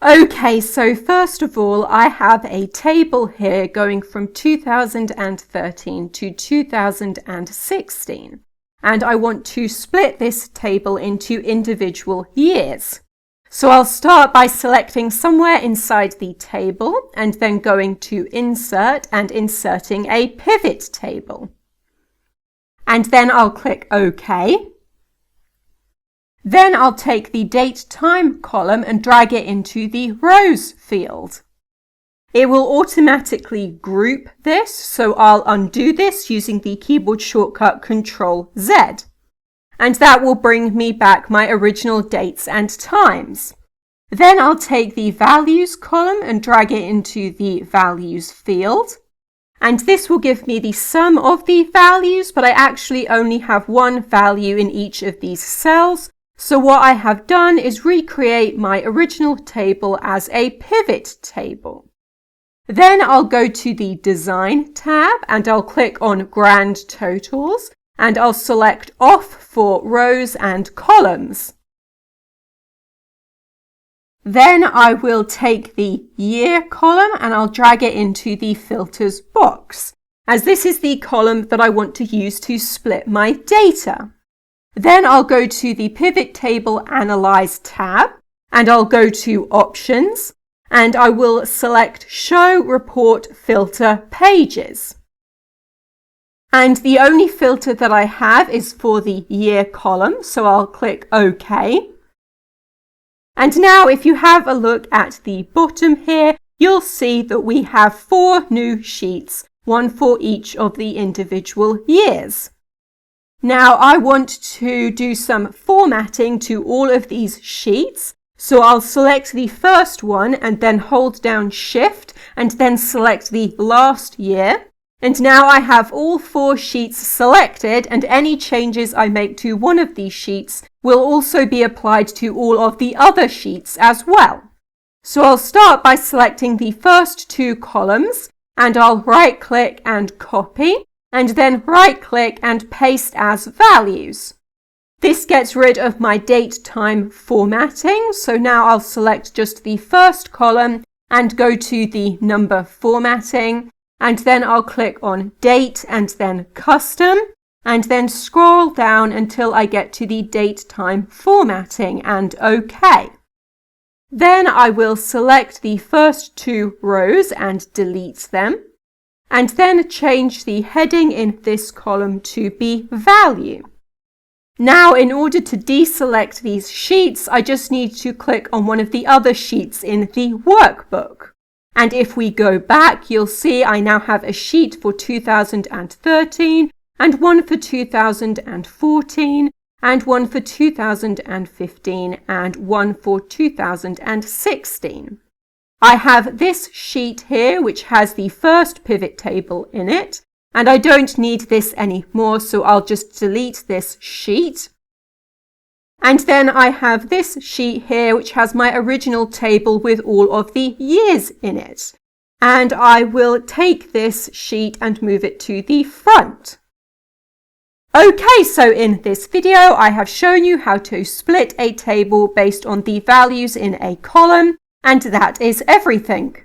Okay, so first of all, I have a table here going from 2013 to 2016, and I want to split this table into individual years. So I'll start by selecting somewhere inside the table and then going to Insert and inserting a pivot table. And then I'll click OK. Then I'll take the date time column and drag it into the rows field. It will automatically group this, so I'll undo this using the keyboard shortcut Ctrl-Z. And that will bring me back my original dates and times. Then I'll take the values column and drag it into the values field. And this will give me the sum of the values, but I actually only have one value in each of these cells. So what I have done is recreate my original table as a pivot table. Then I'll go to the Design tab and I'll click on Grand Totals and I'll select Off for rows and columns. Then I will take the Year column and I'll drag it into the Filters box, as this is the column that I want to use to split my data. Then I'll go to the PivotTable Analyze tab and I'll go to Options and I will select Show Report Filter Pages. And the only filter that I have is for the Year column, so I'll click OK. And now if you have a look at the bottom here, you'll see that we have 4 new sheets, one for each of the individual years. Now I want to do some formatting to all of these sheets, so I'll select the first one and then hold down Shift and then select the last year. And now I have all 4 sheets selected, and any changes I make to one of these sheets will also be applied to all of the other sheets as well. So I'll start by selecting the first 2 columns and I'll right click and copy. And then right-click and paste as values. This gets rid of my date-time formatting, so now I'll select just the first column and go to the number formatting, and then I'll click on Date and then Custom, and then scroll down until I get to the date-time formatting and OK. Then I will select the first 2 rows and delete them. And then change the heading in this column to be value. Now, in order to deselect these sheets, I just need to click on one of the other sheets in the workbook. And if we go back, you'll see I now have a sheet for 2013 and one for 2014 and one for 2015 and one for 2016. I have this sheet here which has the first pivot table in it, and I don't need this anymore, so I'll just delete this sheet. And then I have this sheet here which has my original table with all of the years in it. And I will take this sheet and move it to the front. Okay, so in this video I have shown you how to split a table based on the values in a column. And that is everything.